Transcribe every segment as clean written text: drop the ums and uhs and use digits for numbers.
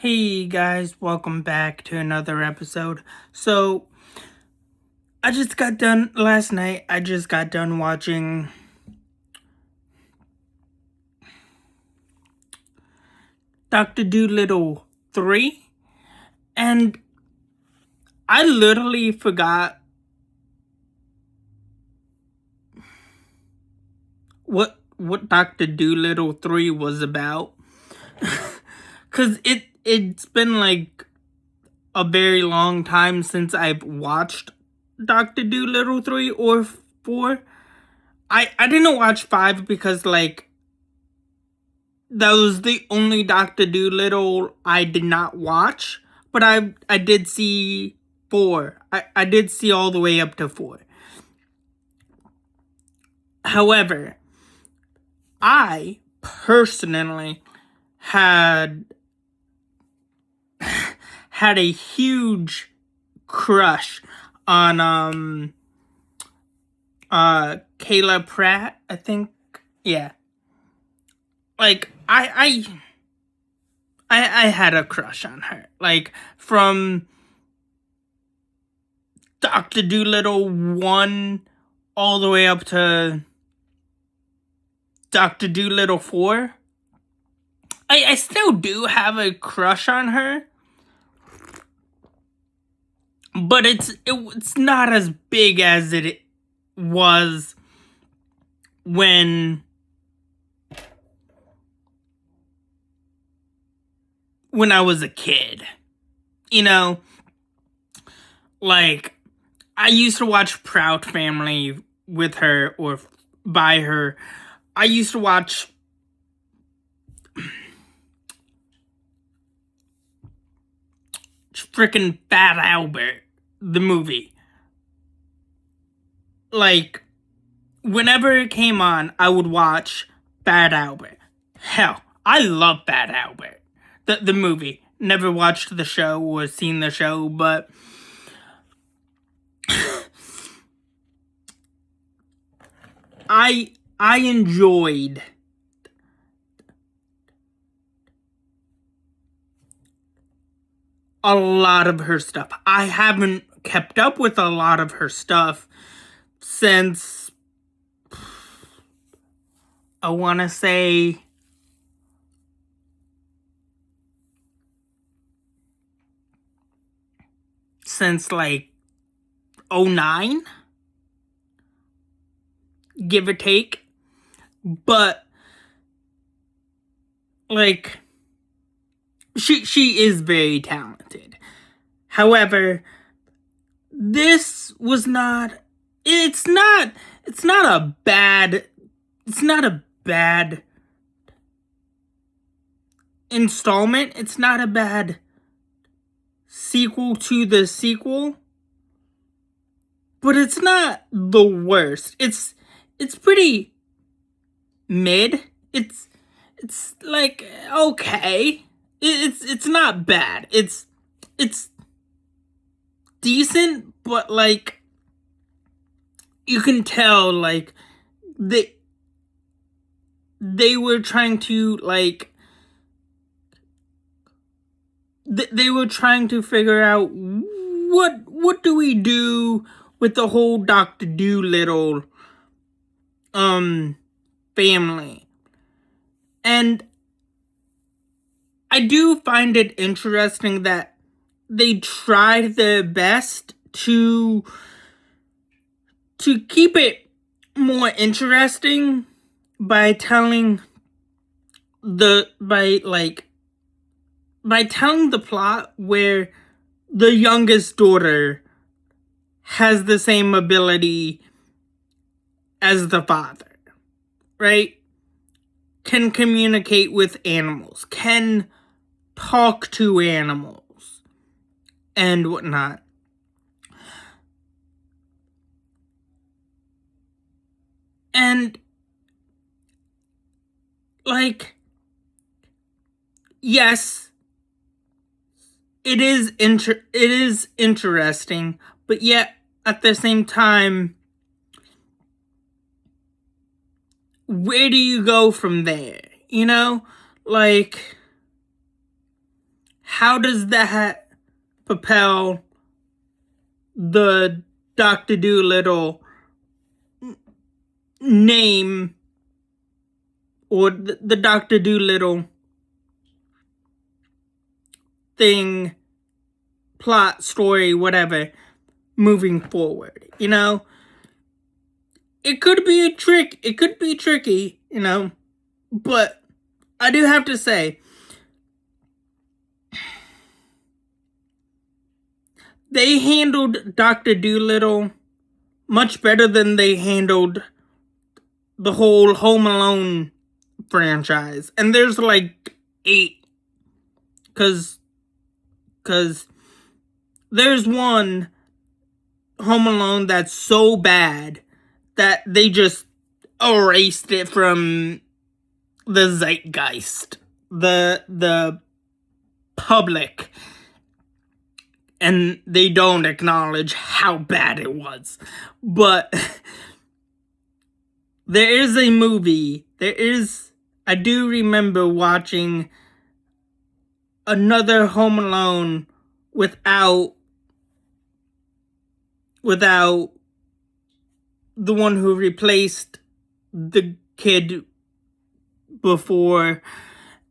Hey guys, welcome back to another episode. So, last night, I just got done watching Dr. Dolittle 3, and I literally forgot what Dr. Dolittle 3 was about. Cause it's been like a very long time since I've watched Dr. Dolittle 3 or 4. I didn't watch 5 because that was the only Dr. Dolittle I did not watch, but I did see 4. I did see all the way up to 4. However, I personally had had a huge crush on Kayla Pratt, I think. Yeah. Like I had a crush on her. Like from Dr. Dolittle 1 all the way up to Dr. Dolittle 4. I still do have a crush on her, but it's not as big as it was when I was a kid. You know, like I used to watch Proud Family with her or by her. I used to watch freaking Fat Albert, the movie. Like, whenever it came on, I would watch Fat Albert. Hell, I love Fat Albert, the movie. Never watched the show or seen the show, but I enjoyed a lot of her stuff. I haven't kept up with a lot of her stuff since I want to say since like 09, give or take. But like she is very talented. However, this was not it's not a bad installment. It's not a bad sequel to the sequel. But it's not the worst. It's pretty mid. It's like okay. It's not bad. It's decent, but like you can tell like they were trying to like they were trying to figure out what do we do with the whole Dr. Dolittle family. And I do find it interesting that they tried their best to keep it more interesting by telling the plot where the youngest daughter has the same ability as the father, right? Can communicate with animals, can talk to animals, and whatnot. And like, yes, it is interesting, but yet at the same time, where do you go from there? You know, like how does that propel the Dr. Dolittle name, or the Dr. Dolittle thing, plot, story, whatever, moving forward? It could be a trick. It could be tricky, but I do have to say, they handled Dr. Dolittle much better than they handled the whole Home Alone franchise. And there's like 8. Cause there's one Home Alone that's so bad that they just erased it from the zeitgeist, the public, and they don't acknowledge how bad it was. But there is a movie, I do remember watching another Home Alone without the one who replaced the kid before.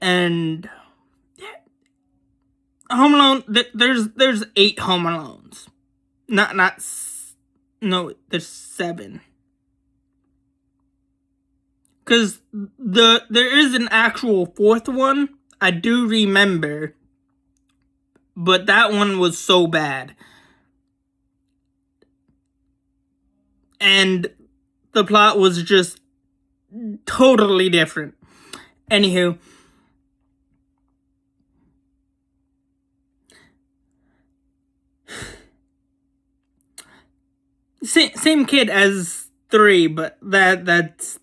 And Home Alone, there's 8 Home Alones. No, there's 7. Because there is an actual 4th one, I do remember, but that one was so bad. And the plot was just totally different. Anywho, same kid as 3, but that's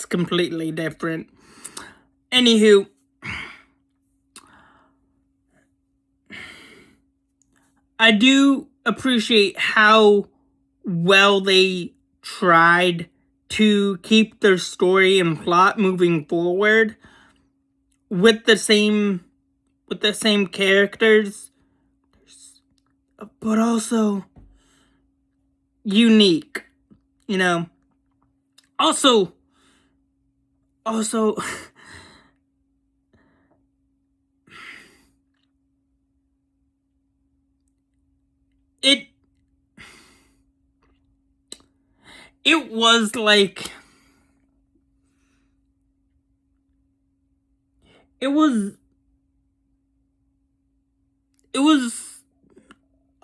completely different. Anywho, I do appreciate how well they tried to keep their story and plot moving forward with the same characters, but also unique, Also, it was like, it was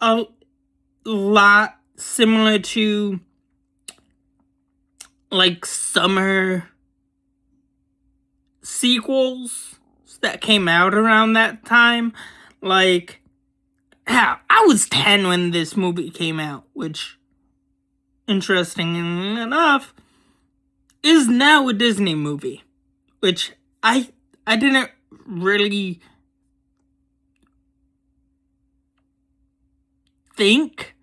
a lot similar to like summer sequels that came out around that time. Like, I was 10 when this movie came out, which, interesting enough, is now a Disney movie, which I didn't really think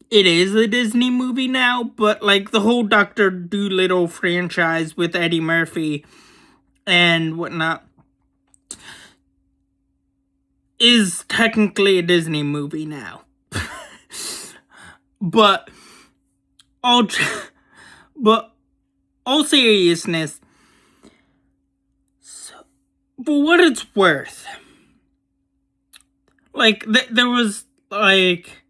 it is a Disney movie now, but like the whole Dr. Dolittle franchise with Eddie Murphy and whatnot is technically a Disney movie now. But all seriousness, so, for what it's worth, like there was like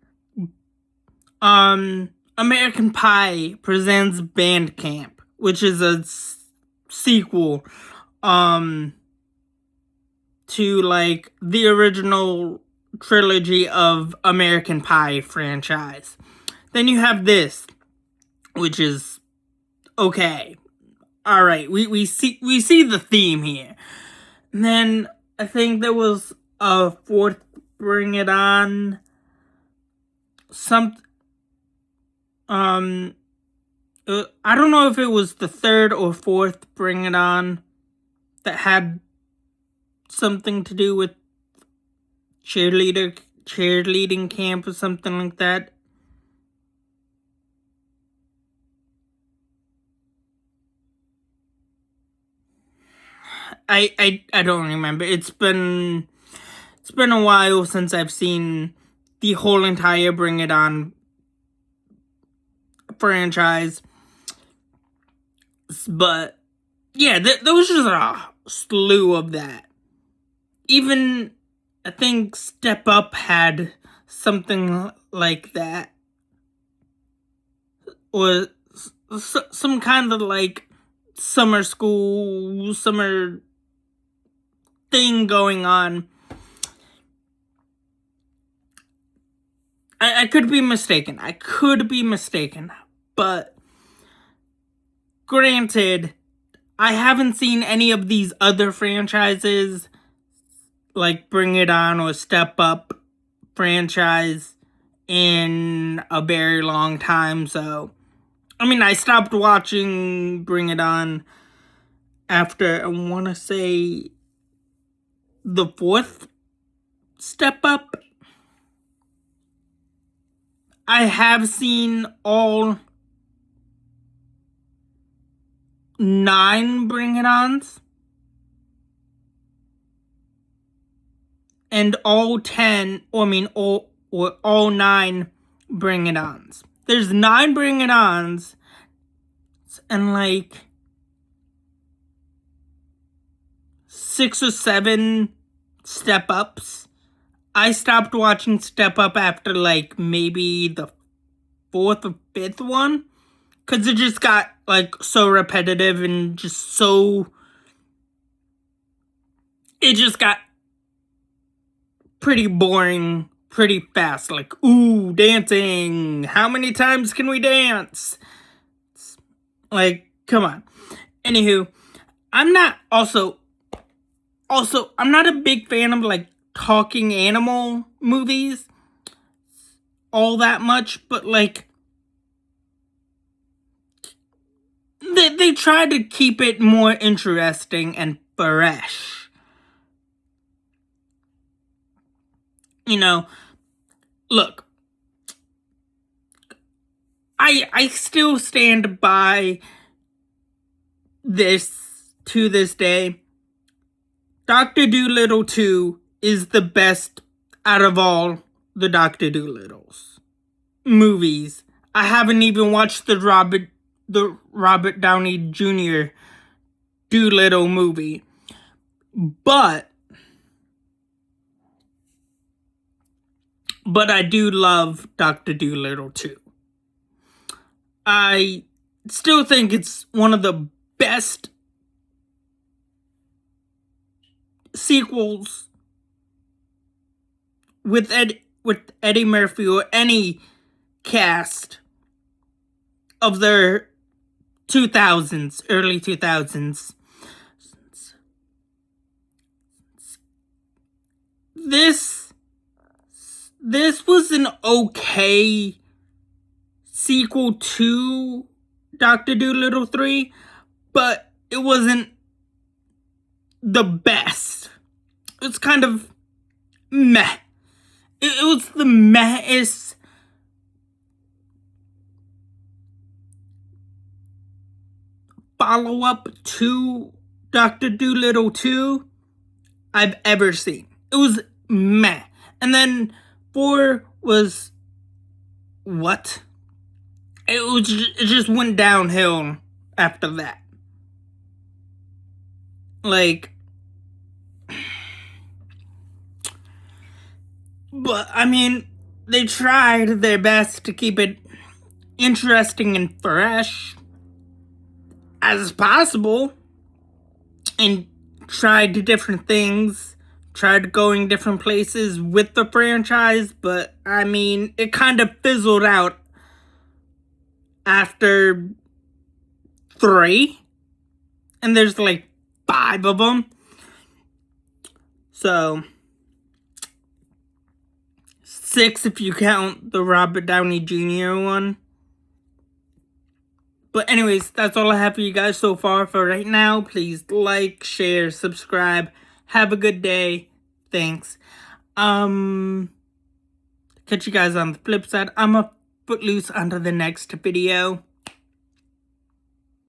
American Pie Presents Bandcamp, which is a sequel to like the original trilogy of American Pie franchise. Then you have this, which is okay. All right, we see the theme here. And then I think there was a 4th Bring It On. I don't know if it was the 3rd or 4th Bring It On that had something to do with cheerleading camp or something like that. I don't remember. It's been a while since I've seen the whole entire Bring It On franchise. But yeah, there was just a slew of that. Even I think Step Up had something like that, or some kind of like summer thing going on. I could be mistaken. But granted, I haven't seen any of these other franchises like Bring It On or Step Up franchise in a very long time. So, I mean, I stopped watching Bring It On after, I want to say, the 4th Step Up. I have seen all 9 Bring It Ons. And all 10, or all 9 Bring It Ons. There's 9 Bring It Ons, and like 6 or 7 Step Ups. I stopped watching Step Up after like maybe the 4th or 5th one, because it just got like so repetitive and just so... It just got pretty boring pretty fast. Like, ooh, dancing. How many times can we dance? Like, come on. Anywho, I'm not I'm not a big fan of like talking animal movies all that much, but like they try to keep it more interesting and fresh. You know, look, I still stand by this to this day. Dr. Dolittle 2 is the best out of all the Dr. Dolittles movies. I haven't even watched the Robert Downey Jr. Dolittle movie. But I do love Dr. Dolittle 2. I still think it's one of the best sequels with Eddie Murphy or any cast of their 2000s, early 2000s. This was an okay sequel to Dr. Dolittle 3, but it wasn't the best. It's kind of meh. It was the mehest follow-up to Dr. Dolittle 2 I've ever seen. It was meh. And then 4 was what? It just went downhill after that. Like, but I mean, they tried their best to keep it interesting and fresh as possible, and tried different things, tried going different places with the franchise, but I mean, it kind of fizzled out after 3, and there's like 5 of them. So 6 if you count the Robert Downey Jr. one. But anyways, that's all I have for you guys so far for right now. Please like, share, subscribe. Have a good day. Thanks. Catch you guys on the flip side. I'm a footloose onto the next video.